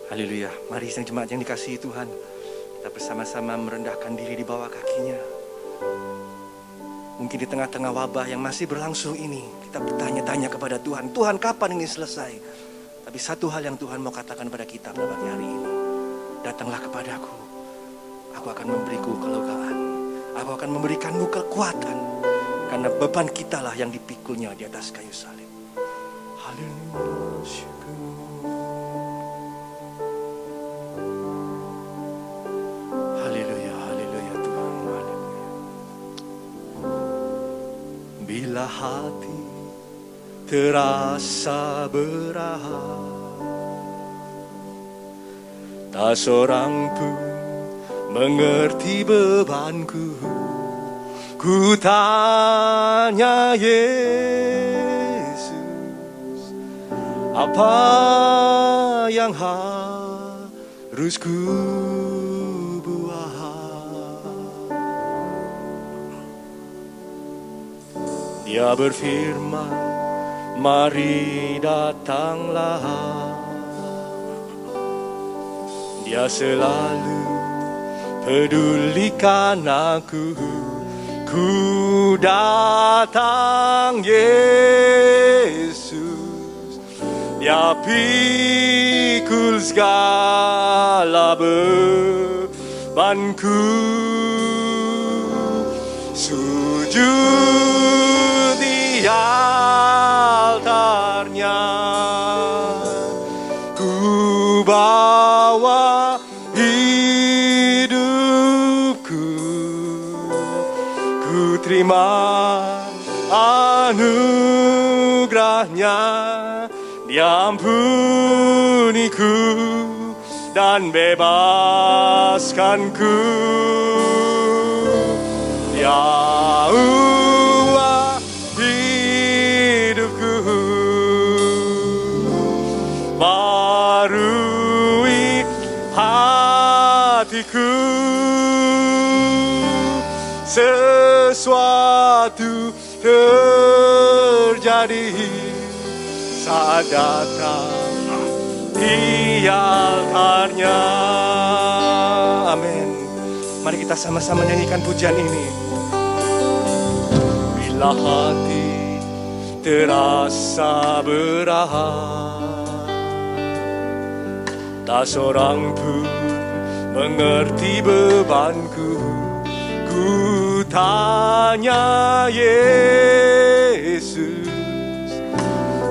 Haleluya. Mari sang jemaat yang dikasihi Tuhan, kita bersama-sama merendahkan diri di bawah kakinya. Mungkin di tengah-tengah wabah yang masih berlangsung ini, kita bertanya-tanya kepada Tuhan, Tuhan kapan ini selesai? Tapi satu hal yang Tuhan mau katakan pada kita pada pagi hari ini, datanglah kepadaku, aku akan memberiku kelegaan, aku akan memberikanmu kekuatan, karena beban kitalah yang dipikulnya di atas kayu salib. Haleluya. Bila hati terasa berat, tak seorang pun mengerti bebanku. Ku tanya Yesus, apa yang harus ku buat? Dia berfirman, mari datanglah. Dia selalu pedulikan aku. Ku datang Yesus, Dia pikul segala bebanku. Sujud di altarnya, ku bawa hidupku, ku terima anugerahnya. Dia ampuniku dan bebaskanku. Dia ubah hidupku, barui hatiku. Sesuatu terjadi saat datang di altarnya. Amin. Mari kita sama-sama nyanyikan pujian ini. Bila hati terasa berat, tak seorang pun mengerti bebanku. Ku tanya Yesus,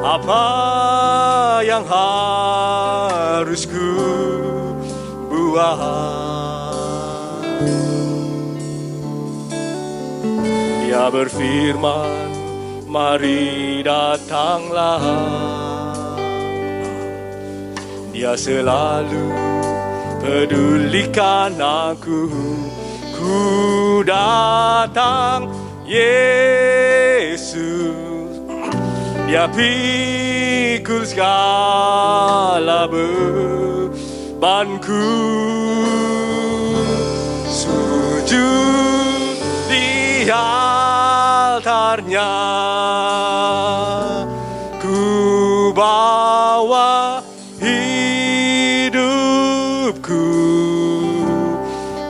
apa yang harus ku buat? Dia berfirman, mari datanglah. Dia selalu pedulikan aku. Ku datang Yesus, Dia pikul segala bebanku. Sujud di altarnya, ku bawa hidupku,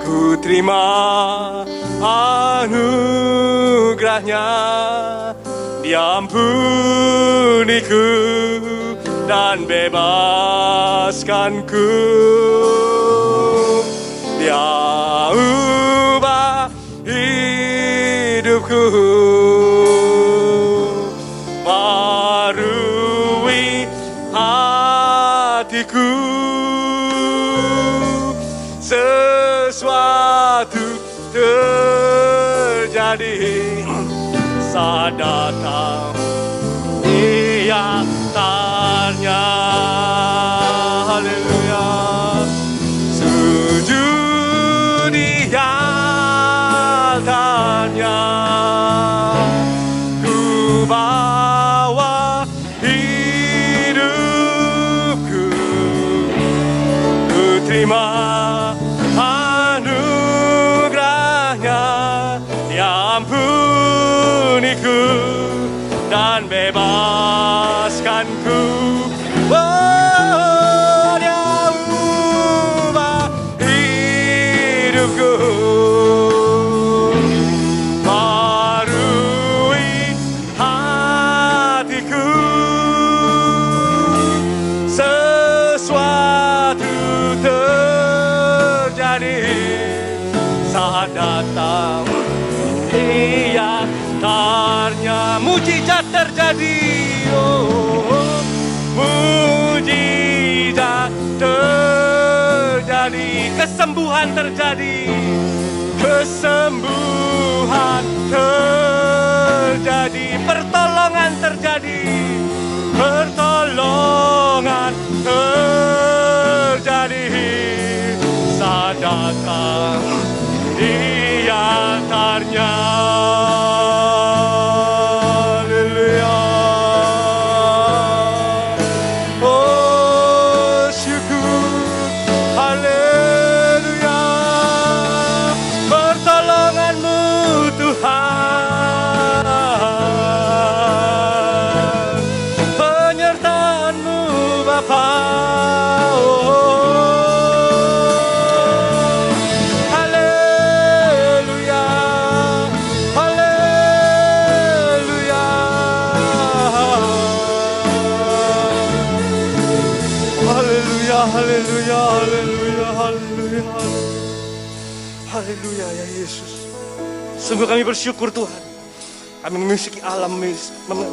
ku terima anugerahnya. Dia ampuniku dan bebaskanku. Dia ubah hidupku, barui hatiku. Sesuatu terjadi saat datang di altarnya. Haleluya. Sujud di altarnya, ku bawa hidupku, ku terima anugerahnya. Dia ampuniku dan bebaskanku. Oh, Dia datang, Dia ternyata mujizat terjadi. Oh, mujizat terjadi, kesembuhan terjadi, kesembuhan terjadi, pertolongan terjadi, pertolongan terjadi. Saat datang, Dia ternyata. Haleluya. Oh, syukur. Haleluya. Pertolongan-Mu Tuhan, penyertaan-Mu Bapa. Haleluya, haleluya, haleluya, haleluya ya Yesus. Sungguh kami bersyukur Tuhan. Kami memiliki Allah,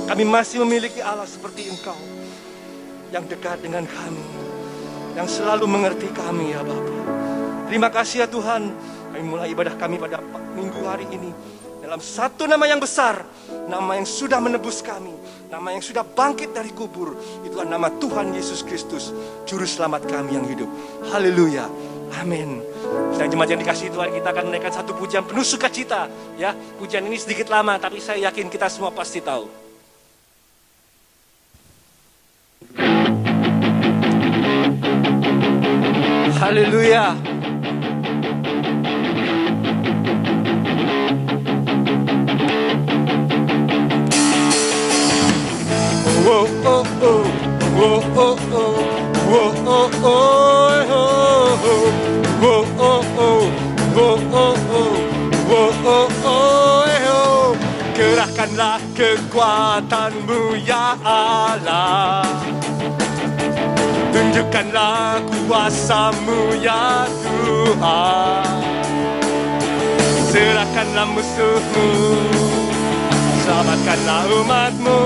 kami masih memiliki Allah seperti Engkau, yang dekat dengan kami, yang selalu mengerti kami ya Bapa. Terima kasih ya Tuhan. Kami mulai ibadah kami pada minggu hari ini dalam satu nama yang besar, nama yang sudah menebus kami, nama yang sudah bangkit dari kubur. Itulah nama Tuhan Yesus Kristus, Juru Selamat kami yang hidup. Haleluya, amin. Sedang jemaat yang dikasihi Tuhan, kita akan menaikkan satu pujian penuh sukacita. Ya, pujian ini sedikit lama, tapi saya yakin kita semua pasti tahu. Haleluya. Oh oh oh, oh oh oh, oh oh oh, oh oh. Kerahkanlah kekuatan-Mu ya Allah, tunjukkanlah kuasa-Mu ya Tuhan. Serahkanlah musuh-Mu, selamatkanlah umat-Mu.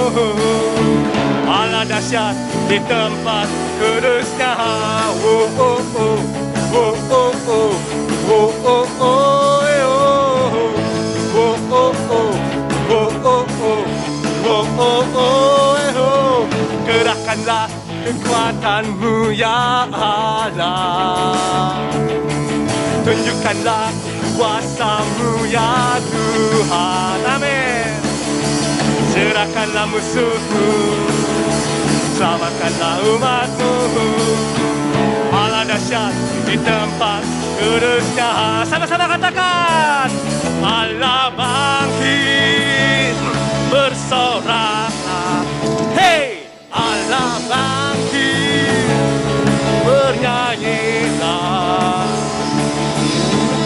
Allah dahsyat di tempat kudus-Nya. Oh oh oh, oh oh oh, oh oh oh, oh oh oh, oh oh oh, oh oh oh. Kerahkanlah kekuatan-Mu ya Allah, tunjukkanlah kuasa-Mu ya Tuhan. Amin. Serahkanlah musuh-Mu, selamatkanlah umat-Mu. Allah dahsyat di tempat kudus-Nya. Sama-sama katakan, Allah bangkit, bersoraklah. Hey, Allah bangkit, bernyanyilah.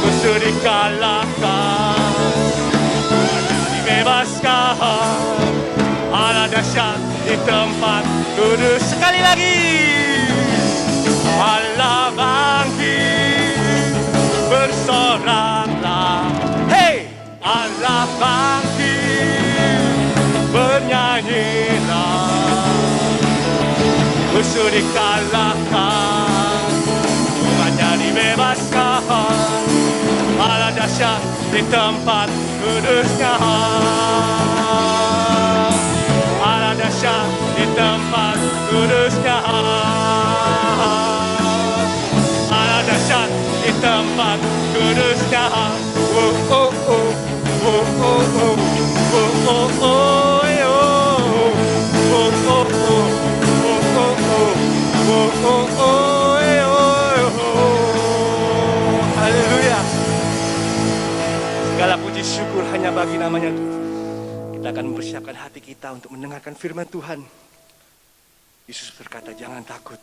Musuh dikalahkan, dibebaskan. Allah dahsyat di tempat kudus. Sekali lagi, Allah bangkit, bersoraklah. Hey, Allah bangkit, bernyanyilah. Musuh dikalahkan, umatnya dibebaskan. Allah dahsyat di tempat kudus-Nya. Allah dahsyat di tempat kudus-Nya. Allah dahsyat di tempat kudus-Nya. Oh oh oh, oh oh oh, oh oh oh, oh oh oh, oh oh oh, oh oh oh. Haleluya. Segala puji syukur hanya bagi namanya Tuhan. Kita akan mempersiapkan hati kita untuk mendengarkan firman Tuhan. Yesus berkata, jangan takut,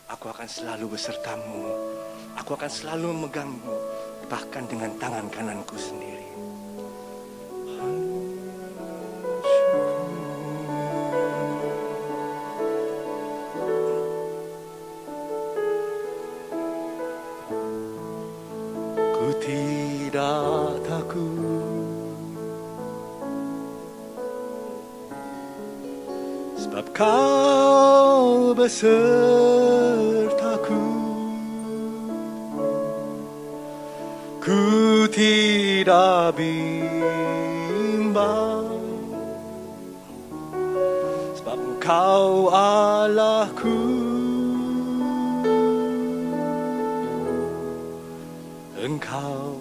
aku akan selalu besertamu. Aku akan selalu memegangmu, bahkan dengan tangan kananku sendiri. Ku tidak takut, sebab Kau besertaku. Ku tidak bimbang, sebab Engkau Allahku. Engkau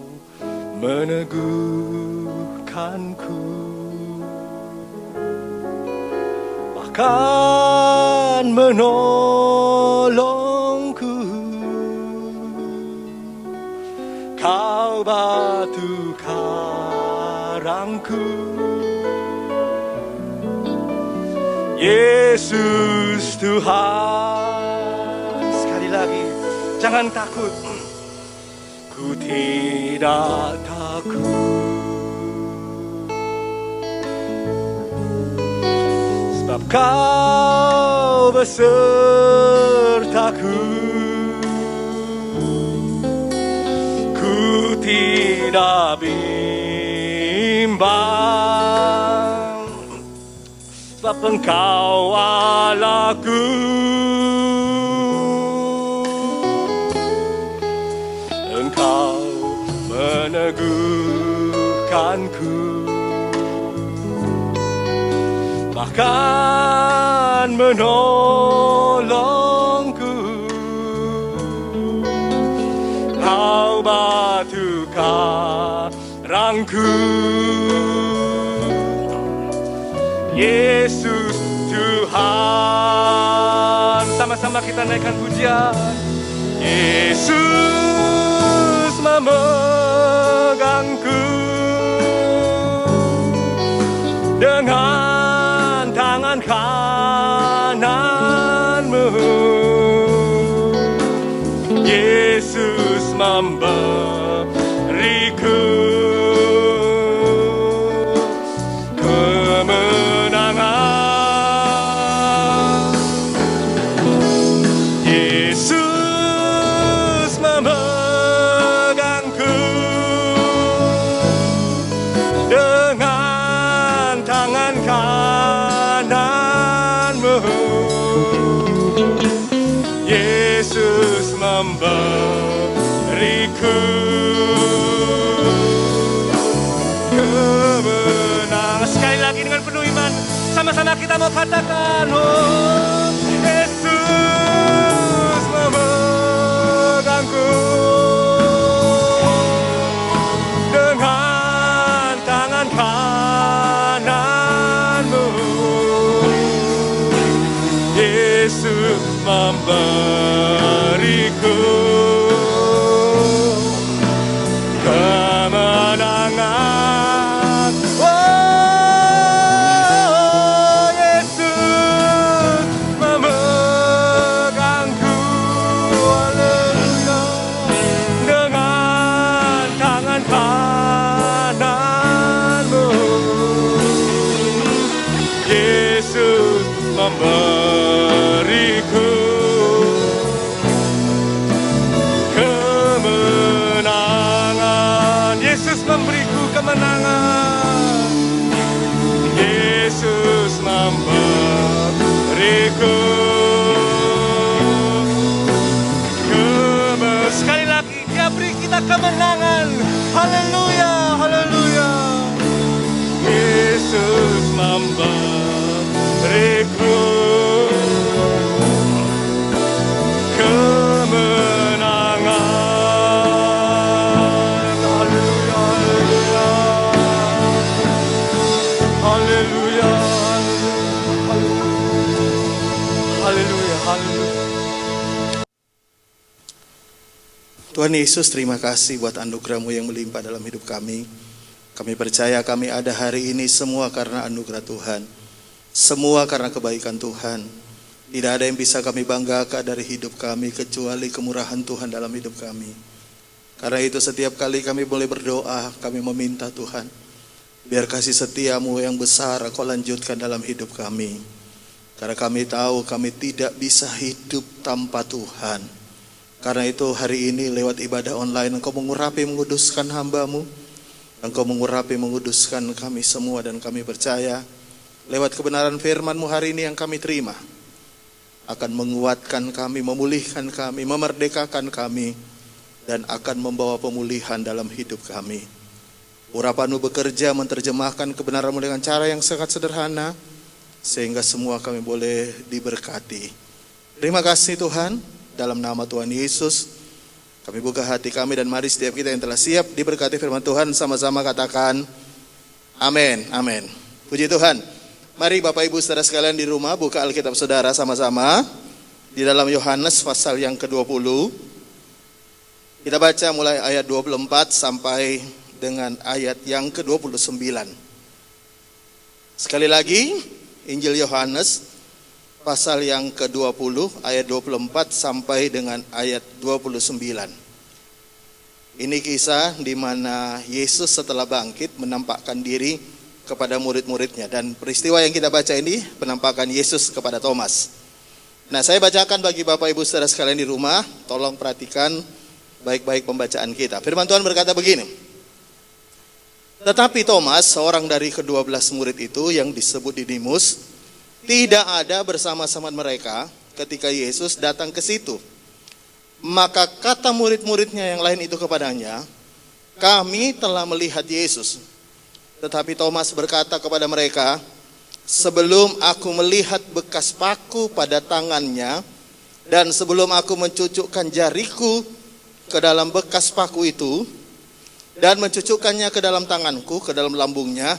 meneguhkanku, bahkan menolongku. Kau batu karangku, Yesus Tuhan. Sekali lagi, jangan takut. Ku tidak takut, sebab Kau besertaku. Ku tidak bimbang, sebab Engkau Allahku. Engkau meneguhkanku, bahkan menolongku. Kau batu karangku, Yesus Tuhan. Sama-sama kita naikkan pujian. Yesus memegangku dengan tangan kananmu. Yesus memberiku kemenangan. Yesus memegangku dengan tangan kananmu. Yesus memberiku kemenangan. Sekali lagi dengan penuh iman, sama-sama kita mau katakan, oh Yesus memegangku dengan tangan kananmu. Yesus memberiku kemenangan. Oh, Yesus memegangku, haleluya, dengan tangan kananmu. Yesus memberiku kemenangan. Yesus memberiku kemenangan. Yesus memberiku kemenangan. Sekali lagi Dia beri kita kemenangan. Haleluya, haleluya. Yesus memberiku kemenangan. Haleluya, haleluya, haleluya, haleluya. Tuhan Yesus, terima kasih buat anugerah-Mu yang melimpah dalam hidup kami. Kami percaya kami ada hari ini semua karena anugerah Tuhan. Semua karena kebaikan Tuhan. Tidak ada yang bisa kami banggakan dari hidup kami kecuali kemurahan Tuhan dalam hidup kami. Karena itu setiap kali kami boleh berdoa, kami meminta Tuhan, biar kasih setia-Mu yang besar Kau lanjutkan dalam hidup kami. Karena kami tahu kami tidak bisa hidup tanpa Tuhan. Karena itu hari ini lewat ibadah online Engkau mengurapi menguduskan hamba-Mu. Engkau mengurapi menguduskan kami semua, dan kami percaya lewat kebenaran firman-Mu hari ini yang kami terima akan menguatkan kami, memulihkan kami, memerdekakan kami, dan akan membawa pemulihan dalam hidup kami. Urapan-Mu bekerja menerjemahkan kebenaran-Mu dengan cara yang sangat sederhana, sehingga semua kami boleh diberkati. Terima kasih Tuhan, dalam nama Tuhan Yesus kami buka hati kami, dan mari setiap kita yang telah siap diberkati firman Tuhan sama-sama katakan amin, amin. Puji Tuhan. Mari Bapak Ibu saudara sekalian di rumah buka Alkitab saudara sama-sama di dalam Yohanes pasal yang ke-20. Kita baca mulai ayat 24 sampai dengan ayat yang ke-29. Sekali lagi, Injil Yohanes pasal yang ke-20 ayat 24 sampai dengan ayat 29. Ini kisah di mana Yesus setelah bangkit menampakkan diri kepada murid-muridnya, dan peristiwa yang kita baca ini penampakan Yesus kepada Thomas. Nah, saya bacakan bagi Bapak Ibu saudara sekalian di rumah, tolong perhatikan baik-baik pembacaan kita. Firman Tuhan berkata begini. Tetapi Thomas, seorang dari ke-12 murid itu yang disebut Didimus, tidak ada bersama-sama mereka ketika Yesus datang ke situ. Maka kata murid-muridnya yang lain itu kepadanya, kami telah melihat Yesus. Tetapi Thomas berkata kepada mereka, sebelum aku melihat bekas paku pada tangannya, dan sebelum aku mencucukkan jariku ke dalam bekas paku itu, dan mencucukkannya ke dalam tanganku, ke dalam lambungnya,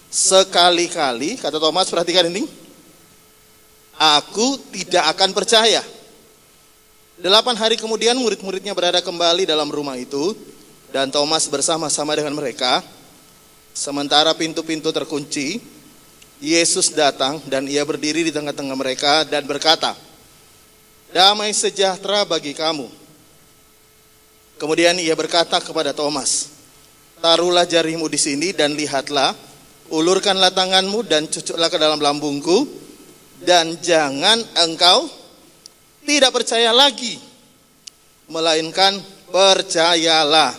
sekali-kali, kata Thomas, perhatikan ini, aku tidak akan percaya. 8 hari kemudian murid-muridnya berada kembali dalam rumah itu, dan Thomas bersama-sama dengan mereka. Sementara pintu-pintu terkunci, Yesus datang dan ia berdiri di tengah-tengah mereka dan berkata, damai sejahtera bagi kamu. Kemudian ia berkata kepada Thomas, taruhlah jarimu di sini dan lihatlah, ulurkanlah tanganmu dan cucuklah ke dalam lambungku, dan jangan engkau tidak percaya lagi, melainkan percayalah.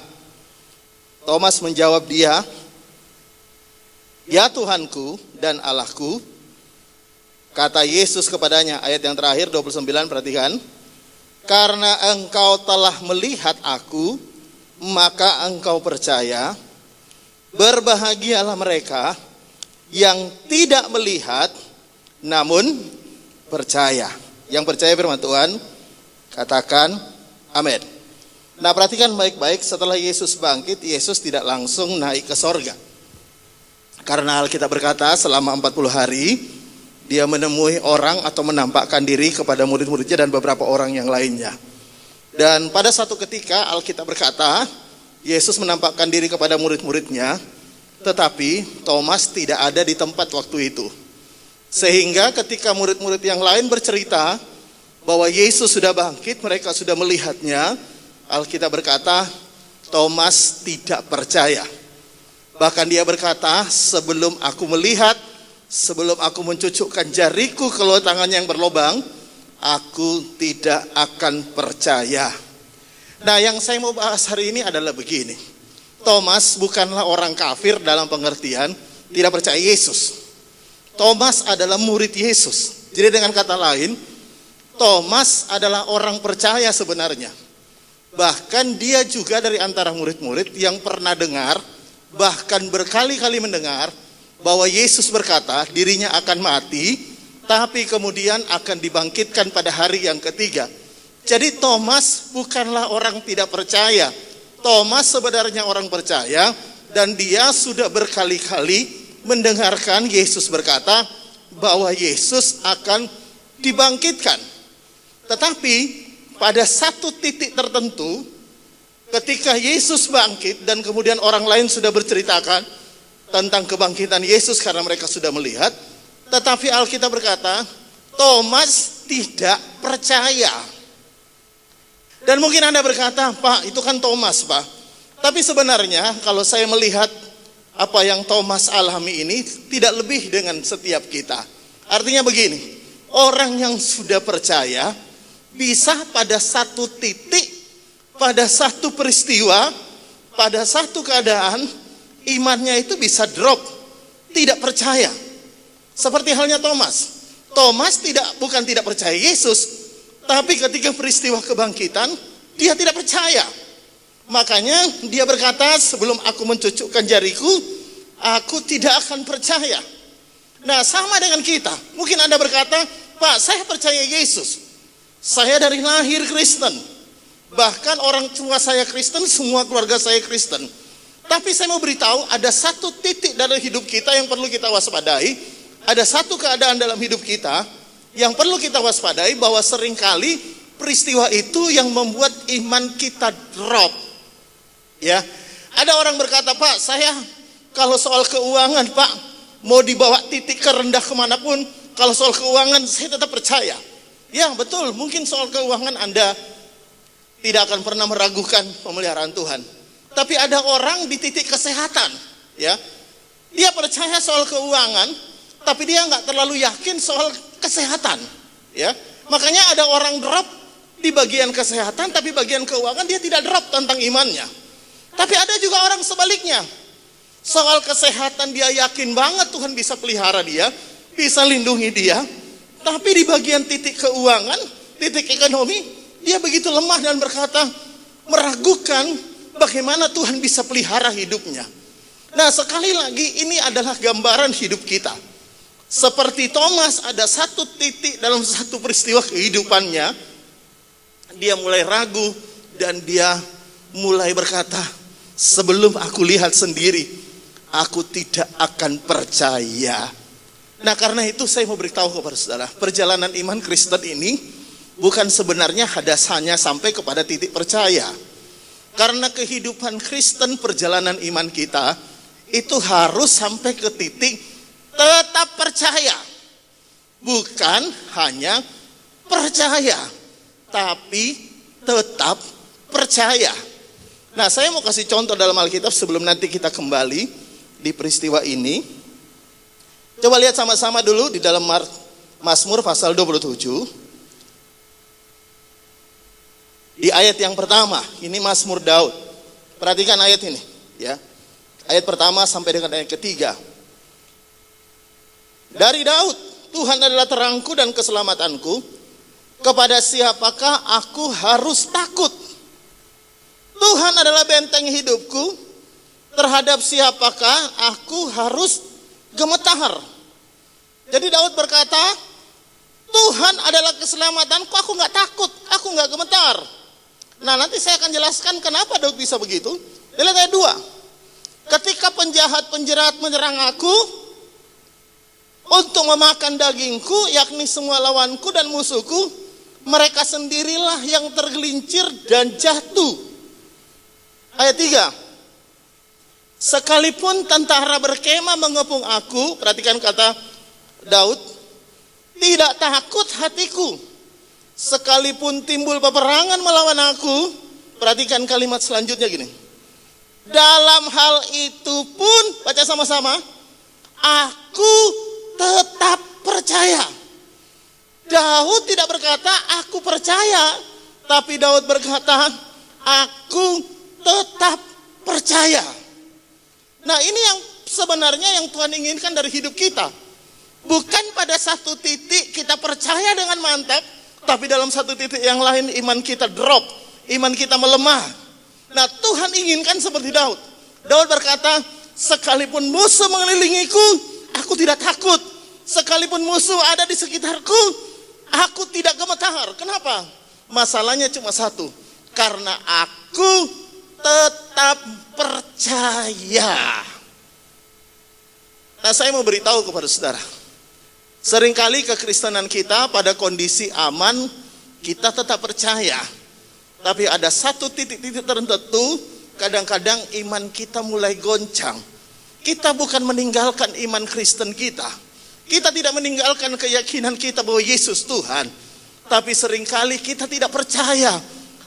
Thomas menjawab dia, ya Tuhanku dan Allahku. Kata Yesus kepadanya, ayat yang terakhir 29, perhatikan, karena engkau telah melihat aku, maka engkau percaya. Berbahagialah mereka yang tidak melihat namun percaya. Yang percaya firman Tuhan, katakan amin. Nah, perhatikan baik-baik, setelah Yesus bangkit, Yesus tidak langsung naik ke sorga. Karena Alkitab berkata selama 40 hari, dia menemui orang atau menampakkan diri kepada murid-muridnya dan beberapa orang yang lainnya. Dan pada satu ketika Alkitab berkata, Yesus menampakkan diri kepada murid-muridnya, tetapi Thomas tidak ada di tempat waktu itu. Sehingga ketika murid-murid yang lain bercerita bahwa Yesus sudah bangkit, mereka sudah melihatnya, Alkitab berkata Thomas tidak percaya. Bahkan dia berkata, sebelum aku melihat, sebelum aku mencucukkan jariku ke tangannya yang berlobang, aku tidak akan percaya. Nah, yang saya mau bahas hari ini adalah begini. Thomas bukanlah orang kafir dalam pengertian tidak percaya Yesus. Thomas adalah murid Yesus. Jadi dengan kata lain, Thomas adalah orang percaya sebenarnya. Bahkan dia juga dari antara murid-murid yang pernah dengar, bahkan berkali-kali mendengar bahwa Yesus berkata dirinya akan mati, tapi kemudian akan dibangkitkan pada hari yang ketiga. Jadi Thomas bukanlah orang tidak percaya. Thomas sebenarnya orang percaya, dan dia sudah berkali-kali mendengarkan Yesus berkata bahwa Yesus akan dibangkitkan. Tetapi pada satu titik tertentu, ketika Yesus bangkit dan kemudian orang lain sudah berceritakan tentang kebangkitan Yesus karena mereka sudah melihat, tetapi Alkitab berkata Thomas tidak percaya. Dan mungkin Anda berkata, Pak, itu kan Thomas, Pak. Tapi sebenarnya kalau saya melihat apa yang Thomas alami ini tidak lebih dengan setiap kita. Artinya begini, orang yang sudah percaya bisa pada satu titik pada satu peristiwa, pada satu keadaan, imannya itu bisa drop, tidak percaya. Seperti halnya Thomas. Thomas bukan tidak percaya Yesus, tapi ketika peristiwa kebangkitan, dia tidak percaya. Makanya dia berkata, sebelum aku mencucukkan jariku, aku tidak akan percaya. Nah, sama dengan kita. Mungkin Anda berkata, Pak, saya percaya Yesus. Saya dari lahir Kristen. Bahkan orang tua saya Kristen, semua keluarga saya Kristen. Tapi saya mau beritahu, ada satu titik dalam hidup kita yang perlu kita waspadai. Ada satu keadaan dalam hidup kita yang perlu kita waspadai, bahwa seringkali peristiwa itu yang membuat iman kita drop. Ya, ada orang berkata, Pak, saya kalau soal keuangan, Pak, mau dibawa titik kerendah kemanapun, kalau soal keuangan saya tetap percaya. Ya, betul, mungkin soal keuangan Anda tidak akan pernah meragukan pemeliharaan Tuhan. Tapi ada orang di titik kesehatan, ya, dia percaya soal keuangan, tapi dia nggak terlalu yakin soal kesehatan, ya. Makanya ada orang drop di bagian kesehatan, tapi bagian keuangan dia tidak drop tentang imannya. Tapi ada juga orang sebaliknya, soal kesehatan dia yakin banget Tuhan bisa pelihara dia, bisa lindungi dia, tapi di bagian titik keuangan, titik ekonomi, dia begitu lemah dan berkata, meragukan bagaimana Tuhan bisa pelihara hidupnya. Nah, sekali lagi ini adalah gambaran hidup kita. Seperti Thomas, ada satu titik dalam satu peristiwa kehidupannya, dia mulai ragu dan dia mulai berkata, sebelum aku lihat sendiri, aku tidak akan percaya. Nah, karena itu saya mau beritahu kepada saudara, perjalanan iman Kristen ini bukan sebenarnya hanya sampai kepada titik percaya. Karena kehidupan Kristen, perjalanan iman kita itu harus sampai ke titik tetap percaya. Bukan hanya percaya, tapi tetap percaya. Nah, saya mau kasih contoh dalam Alkitab sebelum nanti kita kembali di peristiwa ini. Coba lihat sama-sama dulu di dalam Mazmur pasal 27. Di ayat yang pertama, ini Mazmur Daud. Perhatikan ayat ini, ya. Ayat pertama sampai dengan ayat ketiga. Dari Daud, Tuhan adalah terangku dan keselamatanku. Kepada siapakah aku harus takut? Tuhan adalah benteng hidupku. Terhadap siapakah aku harus gemetar? Jadi Daud berkata, Tuhan adalah keselamatanku, aku nggak takut, aku nggak gemetar. Nah, nanti saya akan jelaskan kenapa Daud bisa begitu. Lihat ayat 2. Ketika penjahat penjerat menyerang aku untuk memakan dagingku, yakni semua lawanku dan musuhku, mereka sendirilah yang tergelincir dan jatuh. Ayat 3. Sekalipun tentara berkemah mengepung aku, perhatikan kata Daud, tidak takut hatiku. Sekalipun timbul peperangan melawan aku, perhatikan kalimat selanjutnya gini. Dalam hal itu pun, baca sama-sama, aku tetap percaya. Daud tidak berkata, aku percaya, tapi Daud berkata, aku tetap percaya. Nah, ini yang sebenarnya yang Tuhan inginkan dari hidup kita. Bukan pada satu titik kita percaya dengan mantap, tapi dalam satu titik yang lain iman kita drop, iman kita melemah. Nah, Tuhan inginkan seperti Daud. Daud berkata, sekalipun musuh mengelilingiku, aku tidak takut. Sekalipun musuh ada di sekitarku, aku tidak gemetar. Kenapa? Masalahnya cuma satu, karena aku tetap percaya. Nah, saya mau beritahu kepada saudara, seringkali kekristenan kita pada kondisi aman, kita tetap percaya. Tapi ada satu titik-titik tertentu, kadang-kadang iman kita mulai goncang. Kita bukan meninggalkan iman Kristen kita. Kita tidak meninggalkan keyakinan kita bahwa Yesus Tuhan. Tapi seringkali kita tidak percaya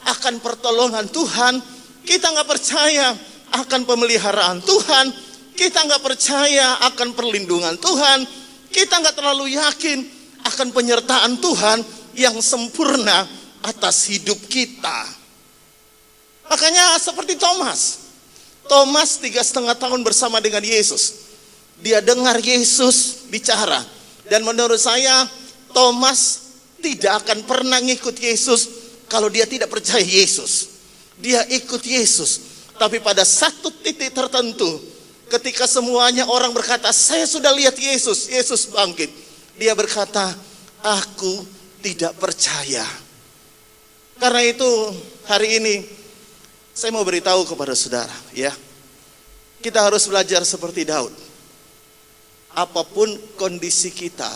akan pertolongan Tuhan. Kita nggak percaya akan pemeliharaan Tuhan. Kita nggak percaya akan perlindungan Tuhan. Kita nggak terlalu yakin akan penyertaan Tuhan yang sempurna atas hidup kita. Makanya seperti Thomas 3,5 tahun bersama dengan Yesus. Dia dengar Yesus bicara. Dan menurut saya Thomas tidak akan pernah ngikut Yesus kalau dia tidak percaya Yesus. Dia ikut Yesus. Tapi pada satu titik tertentu, ketika semuanya orang berkata, saya sudah lihat Yesus, Yesus bangkit. Dia berkata, aku tidak percaya. Karena itu hari ini saya mau beritahu kepada saudara, ya, kita harus belajar seperti Daud. Apapun kondisi kita,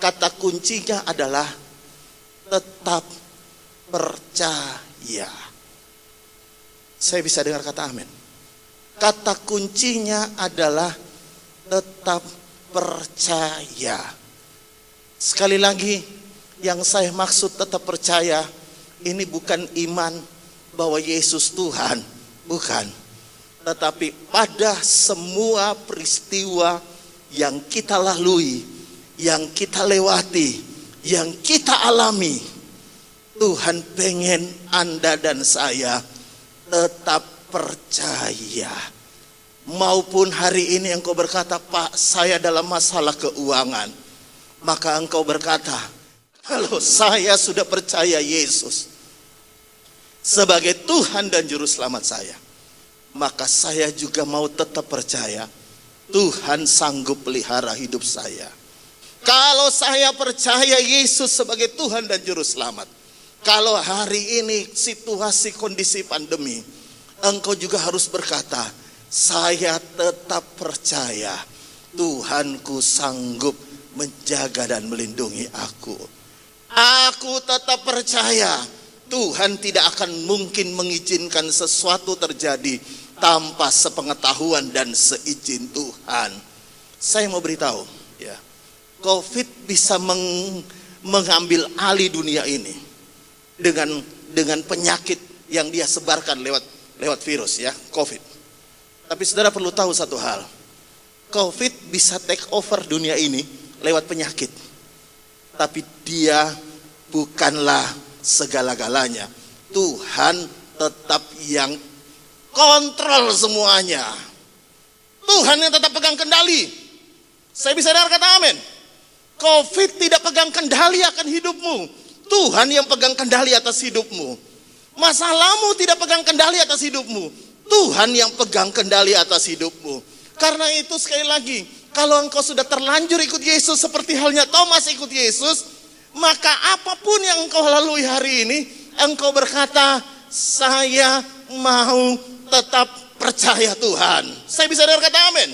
kata kuncinya adalah tetap percaya. Saya bisa dengar kata amin. Kata kuncinya adalah tetap percaya. Sekali lagi, yang saya maksud tetap percaya, ini bukan iman bahwa Yesus Tuhan, bukan. Tetapi pada semua peristiwa yang kita lalui, yang kita lewati, yang kita alami, Tuhan pengen Anda dan saya tetap percaya. Maupun hari ini engkau berkata, Pak, saya dalam masalah keuangan. Maka engkau berkata, kalau saya sudah percaya Yesus sebagai Tuhan dan Juru Selamat saya, maka saya juga mau tetap percaya Tuhan sanggup pelihara hidup saya. Kalau saya percaya Yesus sebagai Tuhan dan Juru Selamat, kalau hari ini situasi kondisi pandemi, engkau juga harus berkata, saya tetap percaya Tuhanku sanggup menjaga dan melindungi aku. Aku tetap percaya Tuhan tidak akan mungkin mengizinkan sesuatu terjadi tanpa sepengetahuan dan seizin Tuhan. Saya mau beritahu, ya, COVID bisa mengambil alih dunia ini dengan penyakit yang dia sebarkan lewat virus, ya, COVID. Tapi saudara perlu tahu satu hal, COVID bisa take over dunia ini lewat penyakit, tapi dia bukanlah segala-galanya. Tuhan tetap yang kontrol semuanya. Tuhan yang tetap pegang kendali. Saya bisa dengar kata amin. COVID tidak pegang kendali akan hidupmu. Tuhan yang pegang kendali atas hidupmu. Masalahmu tidak pegang kendali atas hidupmu. Tuhan yang pegang kendali atas hidupmu. Karena itu sekali lagi, kalau engkau sudah terlanjur ikut Yesus seperti halnya Thomas ikut Yesus, maka apapun yang engkau lalui hari ini, engkau berkata, saya mau tetap percaya Tuhan. Saya bisa dengar kata amin.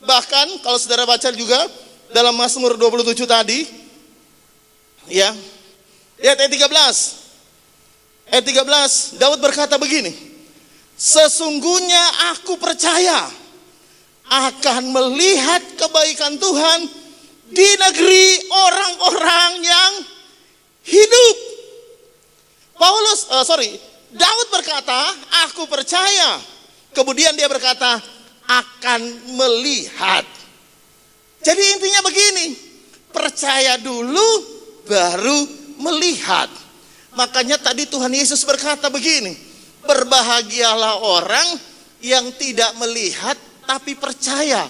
Bahkan kalau saudara baca juga dalam Mazmur 27 tadi, ya, lihat ayat 13. Ayat 13, Daud berkata begini, sesungguhnya aku percaya akan melihat kebaikan Tuhan di negeri orang-orang yang hidup. Daud berkata, aku percaya. Kemudian dia berkata, akan melihat. Jadi intinya begini, percaya dulu baru melihat. Makanya tadi Tuhan Yesus berkata begini, berbahagialah orang yang tidak melihat tapi percaya,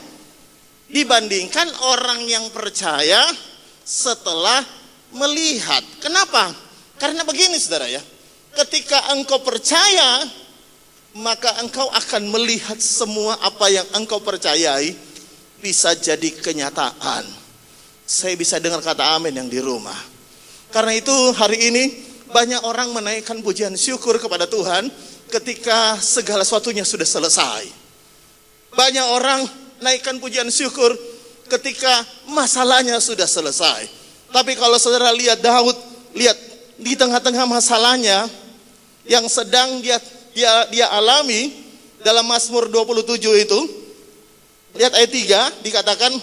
dibandingkan orang yang percaya setelah melihat. Kenapa? Karena begini saudara ya, ketika engkau percaya, maka engkau akan melihat semua apa yang engkau percayai bisa jadi kenyataan. Saya bisa dengar kata amin yang di rumah. Karena itu hari ini banyak orang menaikkan pujian syukur kepada Tuhan ketika segala sesuatunya sudah selesai. Banyak orang naikkan pujian syukur ketika masalahnya sudah selesai. Tapi kalau saudara lihat Daud, lihat di tengah-tengah masalahnya yang sedang dia alami dalam Mazmur 27 itu, lihat ayat 3 dikatakan,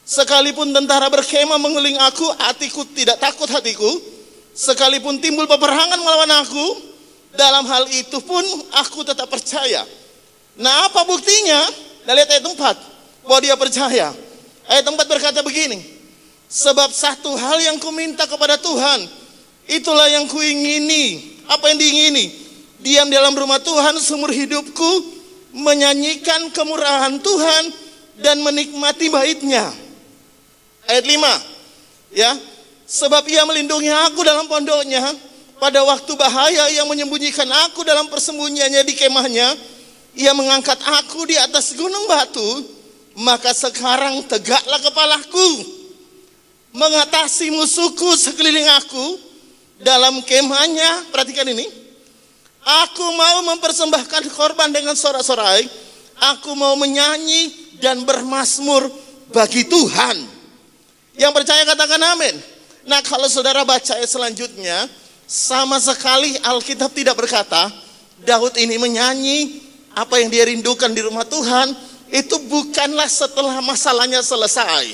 sekalipun tentara berkemah mengelilingi aku, hatiku tidak takut hatiku. Sekalipun timbul peperangan melawan aku, dalam hal itu pun aku tetap percaya. Nah, apa buktinya? Nah, lihat ayat 4, bahwa dia percaya. Ayat 4 berkata begini, sebab satu hal yang ku minta kepada Tuhan, itulah yang ku ingini. Apa yang diingini? diam di dalam rumah Tuhan seumur hidupku, menyanyikan kemurahan Tuhan dan menikmati baitnya. Ayat 5, ya, sebab ia melindungi aku dalam pondoknya, pada waktu bahaya ia menyembunyikan aku dalam persembunyiannya di kemahnya, ia mengangkat aku di atas gunung batu, maka sekarang tegaklah kepalaku, mengatasi musuhku sekeliling aku, dalam kemahnya, perhatikan ini, aku mau mempersembahkan korban dengan sorak-sorai, aku mau menyanyi dan bermazmur bagi Tuhan. Yang percaya katakan amin. Nah, kalau saudara baca ayat selanjutnya, sama sekali Alkitab tidak berkata Daud ini menyanyi apa yang dia rindukan di rumah Tuhan itu bukanlah setelah masalahnya selesai.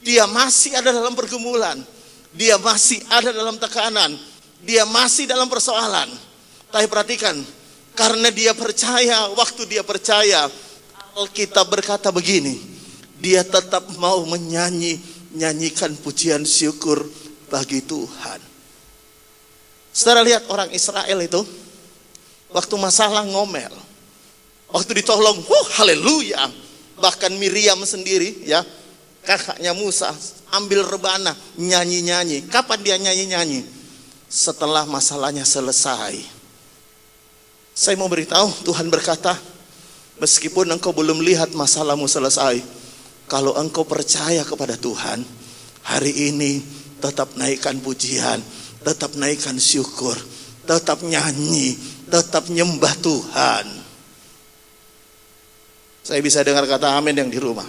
Dia masih ada dalam pergumulan, dia masih ada dalam tekanan, dia masih dalam persoalan. Tapi perhatikan, karena dia percaya, waktu dia percaya, Alkitab berkata begini, dia tetap mau menyanyikan pujian syukur bagi Tuhan. Saudara lihat orang Israel itu, waktu masalah ngomel, waktu ditolong, haleluya. Bahkan Miriam sendiri, ya, kakaknya Musa, ambil rebana, nyanyi-nyanyi. Kapan dia nyanyi-nyanyi? Setelah masalahnya selesai. Saya mau beritahu, Tuhan berkata, meskipun engkau belum lihat masalahmu selesai, kalau engkau percaya kepada Tuhan, hari ini tetap naikkan pujian, tetap naikkan syukur, tetap nyanyi, tetap nyembah Tuhan. Saya bisa dengar kata amin yang di rumah.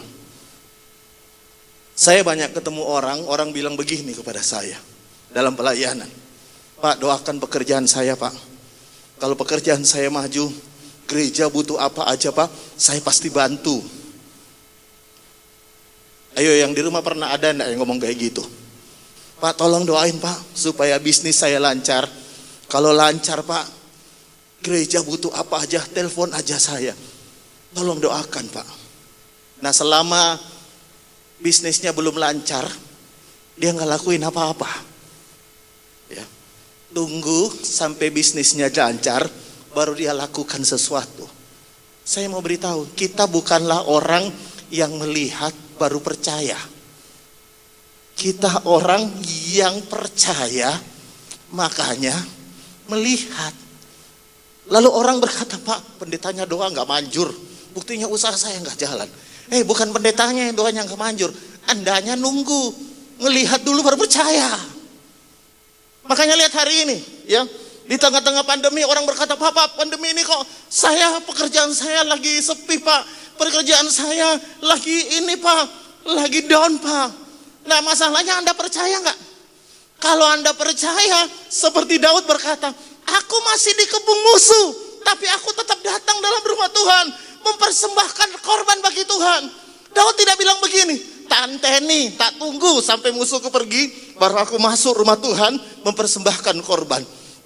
Saya banyak ketemu orang bilang begini kepada saya dalam pelayanan. Pak, doakan pekerjaan saya, Pak. Kalau pekerjaan saya maju, gereja butuh apa aja, Pak, saya pasti bantu. Ayo, yang di rumah pernah ada enggak yang ngomong kayak gitu? Pak, tolong doain, Pak, supaya bisnis saya lancar. Kalau lancar, Pak, gereja butuh apa aja, telepon aja saya. Tolong doakan, Pak. Nah, selama bisnisnya belum lancar, dia nggak lakuin apa-apa. Ya. Tunggu sampai bisnisnya lancar, baru dia lakukan sesuatu. Saya mau beritahu, kita bukanlah orang yang melihat baru percaya. Kita orang yang percaya, makanya melihat. Lalu orang berkata, Pak, pendetanya doa nggak manjur, buktinya usaha saya nggak jalan. Bukan pendetanya yang doanya nggak manjur, andanya nunggu, melihat dulu baru percaya. Makanya lihat hari ini, ya, di tengah-tengah pandemi orang berkata, Pak, pandemi ini kok pekerjaan saya lagi sepi, Pak, pekerjaan saya lagi ini, Pak, lagi down, Pak. Nah, masalahnya Anda percaya nggak? Kalau Anda percaya, seperti Daud berkata, aku masih dikepung musuh, tapi aku tetap datang dalam rumah Tuhan, mempersembahkan korban bagi Tuhan. Daud tidak bilang begini, tanteni, tak tunggu sampai musuhku pergi, baru aku masuk rumah Tuhan, mempersembahkan korban.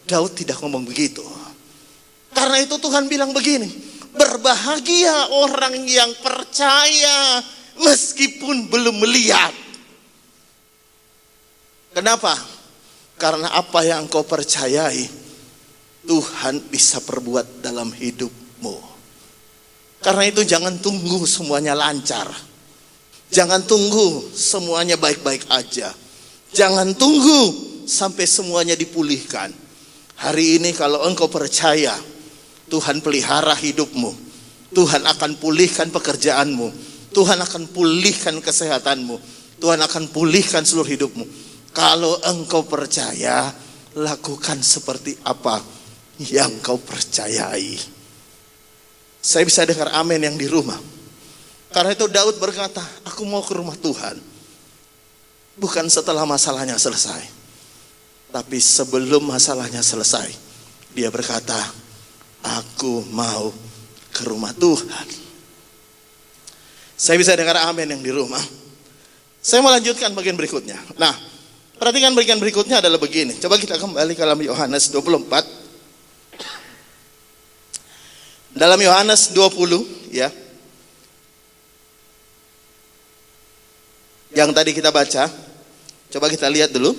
Daud tidak ngomong begitu. Karena itu Tuhan bilang begini, berbahagia orang yang percaya meskipun belum melihat. Kenapa? Karena apa yang engkau percayai, Tuhan bisa perbuat dalam hidupmu. Karena itu jangan tunggu semuanya lancar. Jangan tunggu semuanya baik-baik aja. Jangan tunggu sampai semuanya dipulihkan. Hari ini kalau engkau percaya, Tuhan pelihara hidupmu. Tuhan akan pulihkan pekerjaanmu. Tuhan akan pulihkan kesehatanmu. Tuhan akan pulihkan seluruh hidupmu. Kalau engkau percaya, lakukan seperti apa yang kau percayai. Saya bisa dengar amin yang di rumah. Karena itu Daud berkata, aku mau ke rumah Tuhan. Bukan setelah masalahnya selesai, tapi sebelum masalahnya selesai. Dia berkata, aku mau ke rumah Tuhan. Saya bisa dengar amin yang di rumah. Saya mau lanjutkan bagian berikutnya. Nah, perhatikan bagian berikutnya adalah begini. Coba kita kembali ke dalam Yohanes 24. Dalam Yohanes 20, ya, yang tadi kita baca, coba kita lihat dulu.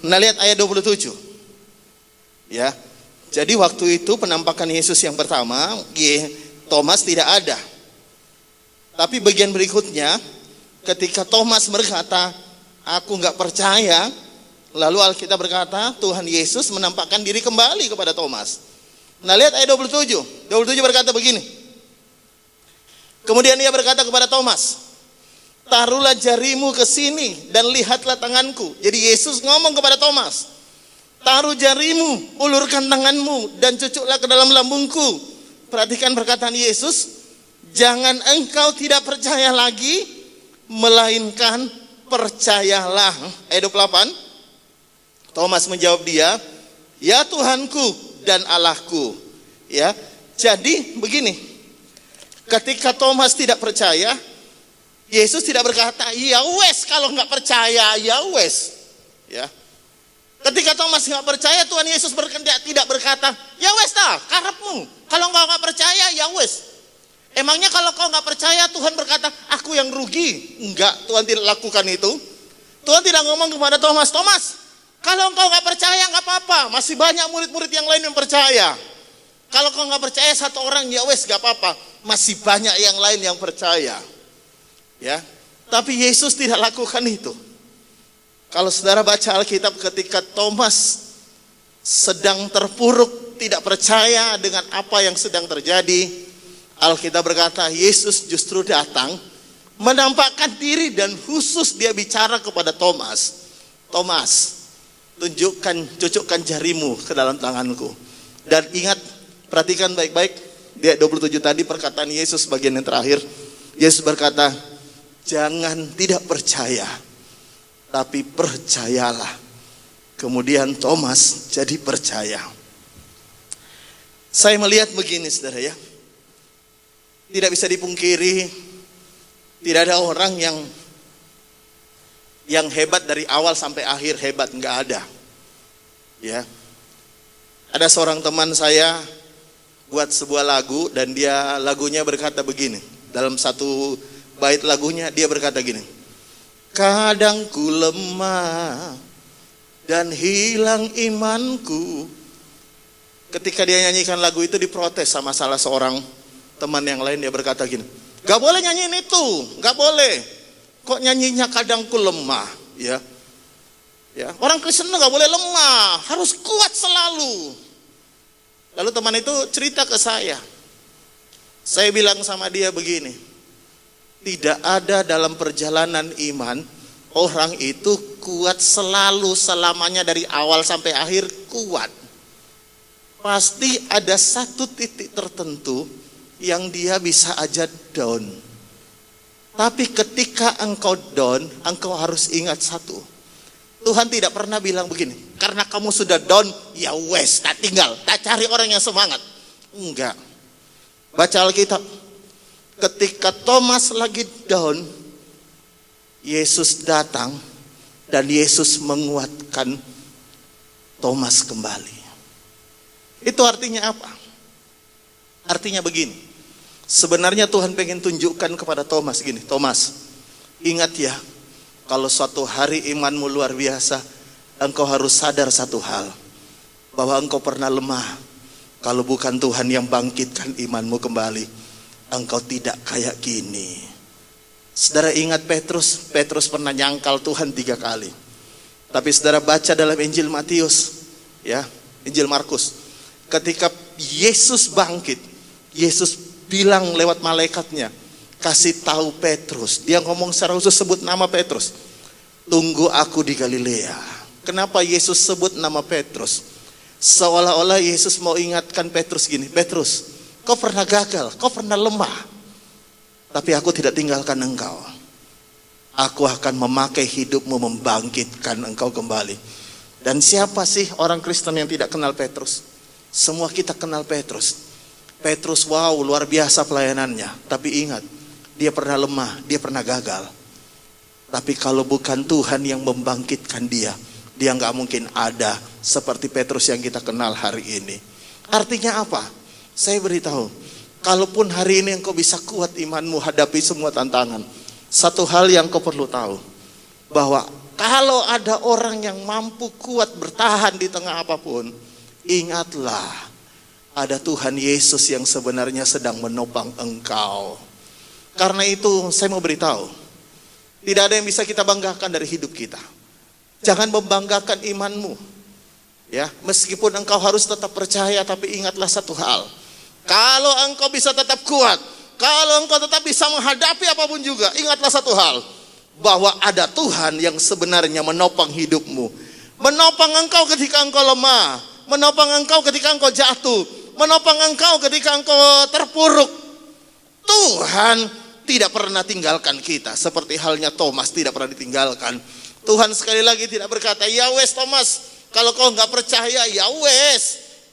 Nah, lihat ayat 27. Ya. Jadi waktu itu penampakan Yesus yang pertama, Thomas tidak ada. Tapi bagian berikutnya, ketika Thomas berkata, aku nggak percaya, lalu Alkitab berkata, Tuhan Yesus menampakkan diri kembali kepada Thomas. Nah, lihat ayat 27. 27 berkata begini. Kemudian ia berkata kepada Thomas, taruhlah jarimu ke sini dan lihatlah tanganku. Jadi Yesus ngomong kepada Thomas, taruh jarimu, ulurkan tanganmu dan cucuklah ke dalam lambungku. Perhatikan perkataan Yesus, jangan engkau tidak percaya lagi, melainkan percayalah. Ayat 28. Thomas menjawab dia, ya Tuhanku dan Allahku. Ya, jadi begini, ketika Thomas tidak percaya, Yesus tidak berkata, ya wes kalau nggak percaya, ya wes. Ya. Ketika Thomas nggak percaya, Tuhan Yesus tidak berkata, ya wes dah, karepmu. Kalau nggak percaya, ya wes. Emangnya kalau kau nggak percaya, Tuhan berkata, aku yang rugi? Enggak, Tuhan tidak lakukan itu. Tuhan tidak ngomong kepada Thomas, Thomas, kalau engkau nggak percaya nggak apa-apa, masih banyak murid-murid yang lain yang percaya. Kalau kau nggak percaya satu orang, ya wes nggak apa-apa, masih banyak yang lain yang percaya. Ya, tapi Yesus tidak lakukan itu. Kalau saudara baca Alkitab, ketika Thomas sedang terpuruk, tidak percaya dengan apa yang sedang terjadi, Alkitab berkata Yesus justru datang menampakkan diri dan khusus dia bicara kepada Thomas. Thomas, cucukkan jarimu ke dalam tanganku. Dan ingat, perhatikan baik-baik, di ayat 27 tadi perkataan Yesus bagian yang terakhir. Yesus berkata, jangan tidak percaya, tapi percayalah. Kemudian Thomas jadi percaya. Saya melihat begini saudara ya, tidak bisa dipungkiri, tidak ada orang yang hebat dari awal sampai akhir hebat, nggak ada. Ya, ada seorang teman saya buat sebuah lagu dan lagunya berkata begini, dalam satu bait lagunya dia berkata gini, kadang ku lemah dan hilang imanku. Ketika dia nyanyikan lagu itu diprotes sama salah seorang teman yang lain, dia berkata gini, gak boleh nyanyiin itu, gak boleh. Kok nyanyinya kadang ku lemah? Ya, orang Kristen gak boleh lemah, harus kuat selalu. Lalu teman itu cerita ke saya. Saya bilang sama dia begini, tidak ada dalam perjalanan iman orang itu kuat selalu selamanya dari awal sampai akhir kuat. Pasti ada satu titik tertentu yang dia bisa aja down. Tapi ketika engkau down, engkau harus ingat satu. Tuhan tidak pernah bilang begini, karena kamu sudah down, ya wes, tak tinggal, tak cari orang yang semangat. Enggak. Baca Alkitab. Ketika Thomas lagi down, Yesus datang dan Yesus menguatkan Thomas kembali. Itu artinya apa? Artinya begini, sebenarnya Tuhan pengen tunjukkan kepada Thomas gini, Thomas, ingat ya, kalau suatu hari imanmu luar biasa, engkau harus sadar satu hal, bahwa engkau pernah lemah. Kalau bukan Tuhan yang bangkitkan imanmu kembali, engkau tidak kayak gini. Saudara ingat Petrus pernah nyangkal Tuhan 3 kali. Tapi saudara baca dalam Injil Matius, ya, Injil Markus, ketika Yesus bangkit, Yesus bilang lewat malaikatnya, kasih tahu Petrus, dia ngomong secara khusus sebut nama Petrus, tunggu aku di Galilea. Kenapa Yesus sebut nama Petrus? Seolah-olah Yesus mau ingatkan Petrus gini, Petrus, kau pernah gagal, kau pernah lemah, tapi aku tidak tinggalkan engkau. Aku akan memakai hidupmu membangkitkan engkau kembali. Dan siapa sih orang Kristen yang tidak kenal Petrus? Semua kita kenal Petrus. Petrus, wow, luar biasa pelayanannya. Tapi ingat, dia pernah lemah, dia pernah gagal. Tapi kalau bukan Tuhan yang membangkitkan dia nggak mungkin ada seperti Petrus yang kita kenal hari ini. Artinya apa? Saya beritahu, kalaupun hari ini engkau bisa kuat imanmu hadapi semua tantangan, satu hal yang kau perlu tahu, bahwa Kalau ada orang yang mampu kuat bertahan di tengah apapun, ingatlah ada Tuhan Yesus yang sebenarnya sedang menopang engkau. Karena itu saya mau beritahu, tidak ada yang bisa kita banggakan dari hidup kita. Jangan membanggakan imanmu. Ya, meskipun engkau harus tetap percaya, tapi ingatlah satu hal. Kalau engkau bisa tetap kuat, kalau engkau tetap bisa menghadapi apapun juga, ingatlah satu hal, bahwa ada Tuhan yang sebenarnya menopang hidupmu. Menopang engkau ketika engkau lemah, menopang engkau ketika engkau jatuh, menopang engkau ketika engkau terpuruk. Tuhan tidak pernah tinggalkan kita, seperti halnya Thomas tidak pernah ditinggalkan. Tuhan sekali lagi tidak berkata, ya wes Thomas, kalau kau nggak percaya, ya wes,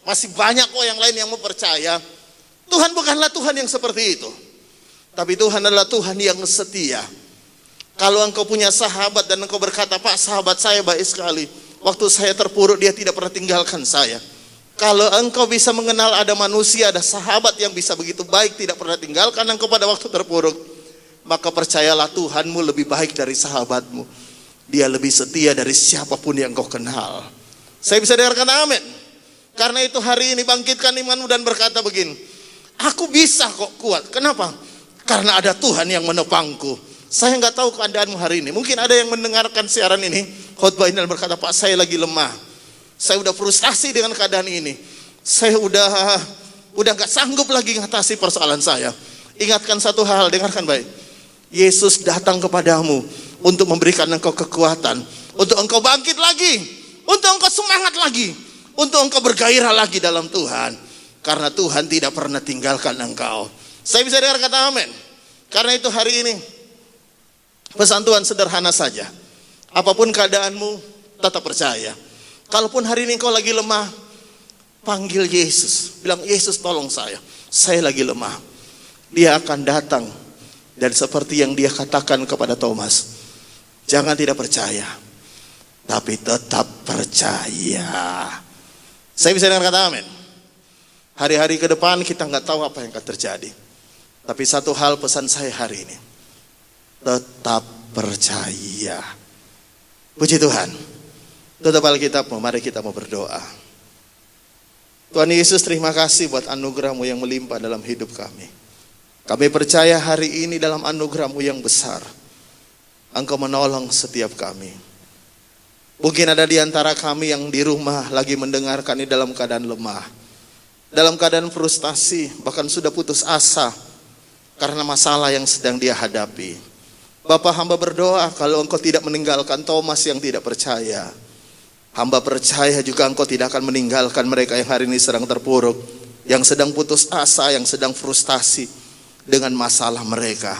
masih banyak kok yang lain yang mau percaya. Tuhan bukanlah Tuhan yang seperti itu, tapi Tuhan adalah Tuhan yang setia. Kalau engkau punya sahabat dan engkau berkata, Pak, sahabat saya baik sekali, waktu saya terpuruk dia tidak pernah tinggalkan saya. Kalau engkau bisa mengenal ada manusia, ada sahabat yang bisa begitu baik, tidak pernah tinggalkan engkau pada waktu terpuruk, maka percayalah Tuhanmu lebih baik dari sahabatmu. Dia lebih setia dari siapapun yang kau kenal. Saya bisa dengarkan amin. Karena itu hari ini bangkitkan imanmu dan berkata begini, aku bisa kok kuat. Kenapa? Karena ada Tuhan yang menopangku. Saya nggak tahu keadaanmu hari ini. Mungkin ada yang mendengarkan siaran ini, khotbah ini dan berkata, Pak, saya lagi lemah. Saya udah frustasi dengan keadaan ini. Saya udah nggak sanggup lagi mengatasi persoalan saya. Ingatkan satu hal, dengarkan baik. Yesus datang kepadamu untuk memberikan engkau kekuatan, untuk engkau bangkit lagi, untuk engkau semangat lagi, untuk engkau bergairah lagi dalam Tuhan. Karena Tuhan tidak pernah tinggalkan engkau. Saya bisa dengar kata amin. Karena itu hari ini pesan Tuhan sederhana saja. Apapun keadaanmu, tetap percaya. Kalaupun hari ini kau lagi lemah, panggil Yesus. Bilang, Yesus tolong saya lagi lemah. Dia akan datang. Dan seperti yang dia katakan kepada Thomas, jangan tidak percaya, tapi tetap percaya. Saya bisa dengar kata amin. Hari-hari ke depan kita nggak tahu apa yang akan terjadi. Tapi satu hal pesan saya hari ini, tetap percaya. Puji Tuhan. Tutup Alkitabmu, mari kita mau berdoa. Tuhan Yesus, terima kasih buat anugerah-Mu yang melimpah dalam hidup kami. Kami percaya hari ini dalam anugerah-Mu yang besar, Engkau menolong setiap kami. Mungkin ada di antara kami yang di rumah lagi mendengarkan ini dalam keadaan lemah, dalam keadaan frustasi, bahkan sudah putus asa karena masalah yang sedang dia hadapi. Bapa, hamba berdoa kalau Engkau tidak meninggalkan Thomas yang tidak percaya, hamba percaya juga Engkau tidak akan meninggalkan mereka yang hari ini sedang terpuruk, yang sedang putus asa, yang sedang frustasi dengan masalah mereka.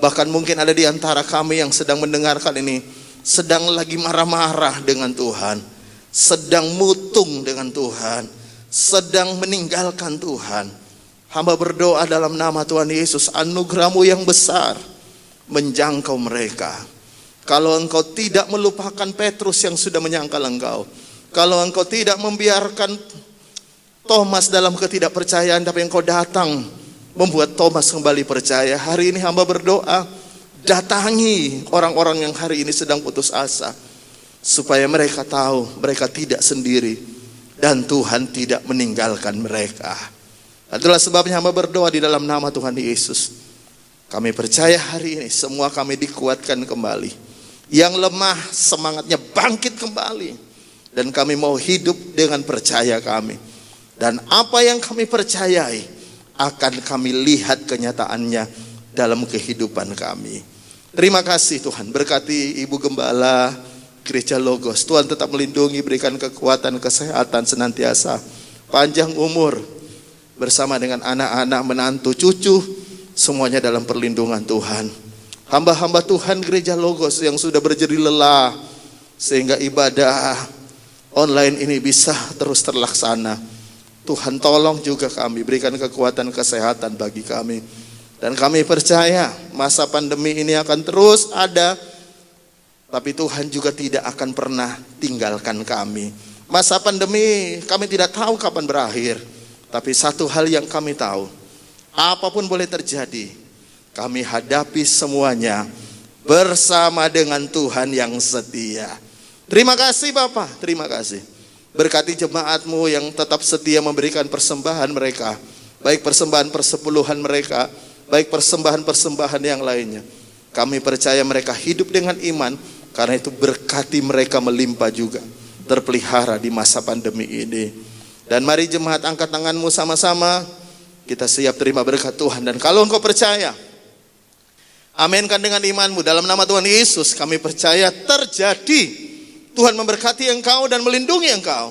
Bahkan mungkin ada di antara kami yang sedang mendengarkan ini, sedang lagi marah-marah dengan Tuhan, sedang mutung dengan Tuhan, sedang meninggalkan Tuhan. Hamba berdoa dalam nama Tuhan Yesus, anugerah-Mu yang besar menjangkau mereka. Kalau Engkau tidak melupakan Petrus yang sudah menyangkal Engkau, kalau Engkau tidak membiarkan Thomas dalam ketidakpercayaan, tapi Engkau datang membuat Thomas kembali percaya. Hari ini hamba berdoa, datangi orang-orang yang hari ini sedang putus asa, supaya mereka tahu mereka tidak sendiri dan Tuhan tidak meninggalkan mereka. Itulah sebabnya hamba berdoa di dalam nama Tuhan Yesus. Kami percaya hari ini semua kami dikuatkan kembali. Yang lemah semangatnya bangkit kembali. Dan kami mau hidup dengan percaya kami. Dan apa yang kami percayai akan kami lihat kenyataannya dalam kehidupan kami. Terima kasih Tuhan, berkati Ibu Gembala Gereja Logos. Tuhan tetap melindungi, berikan kekuatan, kesehatan senantiasa, panjang umur, bersama dengan anak-anak, menantu, cucu, semuanya dalam perlindungan Tuhan. Hamba-hamba Tuhan Gereja Logos yang sudah berjeri lelah, sehingga ibadah online ini bisa terus terlaksana. Tuhan tolong juga kami, berikan kekuatan, kesehatan bagi kami. Dan kami percaya masa pandemi ini akan terus ada, tapi Tuhan juga tidak akan pernah tinggalkan kami. Masa pandemi kami tidak tahu kapan berakhir, tapi satu hal yang kami tahu, apapun boleh terjadi, kami hadapi semuanya bersama dengan Tuhan yang setia. Terima kasih Bapak, terima kasih. Berkati jemaat-Mu yang tetap setia memberikan persembahan mereka, baik persembahan persepuluhan mereka, baik persembahan-persembahan yang lainnya. Kami percaya mereka hidup dengan iman, karena itu berkati mereka melimpah juga, terpelihara di masa pandemi ini. Dan mari jemaat angkat tanganmu sama-sama, kita siap terima berkat Tuhan. Dan kalau engkau percaya, aminkan dengan imanmu dalam nama Tuhan Yesus. Kami percaya terjadi. Tuhan memberkati engkau dan melindungi engkau.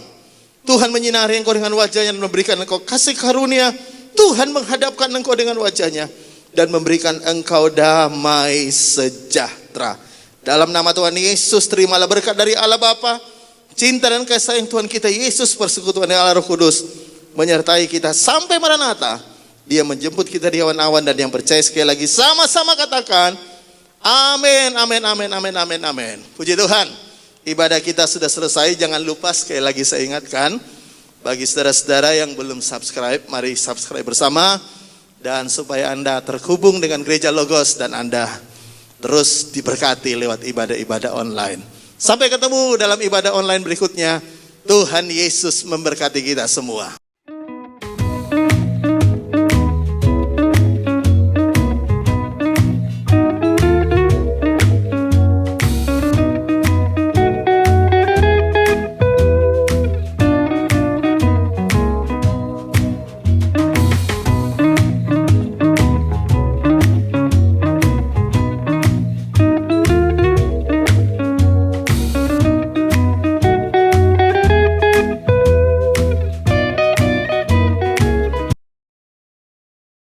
Tuhan menyinari engkau dengan wajahnya dan memberikan engkau kasih karunia. Tuhan menghadapkan engkau dengan wajahnya dan memberikan engkau damai sejahtera. Dalam nama Tuhan Yesus, terimalah berkat dari Allah Bapa, cinta dan kasih sayang Tuhan kita Yesus, persekutuan dengan Allah Roh Kudus menyertai kita sampai Maranatha. Dia menjemput kita di awan-awan, dan yang percaya sekali lagi sama-sama katakan amin, amin, amin, amin, amin, amin. Puji Tuhan. Ibadah kita sudah selesai. Jangan lupa sekali lagi saya ingatkan, bagi saudara-saudara yang belum subscribe, mari subscribe bersama. Dan supaya Anda terhubung dengan Gereja Logos dan Anda terus diberkati lewat ibadah-ibadah online. Sampai ketemu dalam ibadah online berikutnya. Tuhan Yesus memberkati kita semua.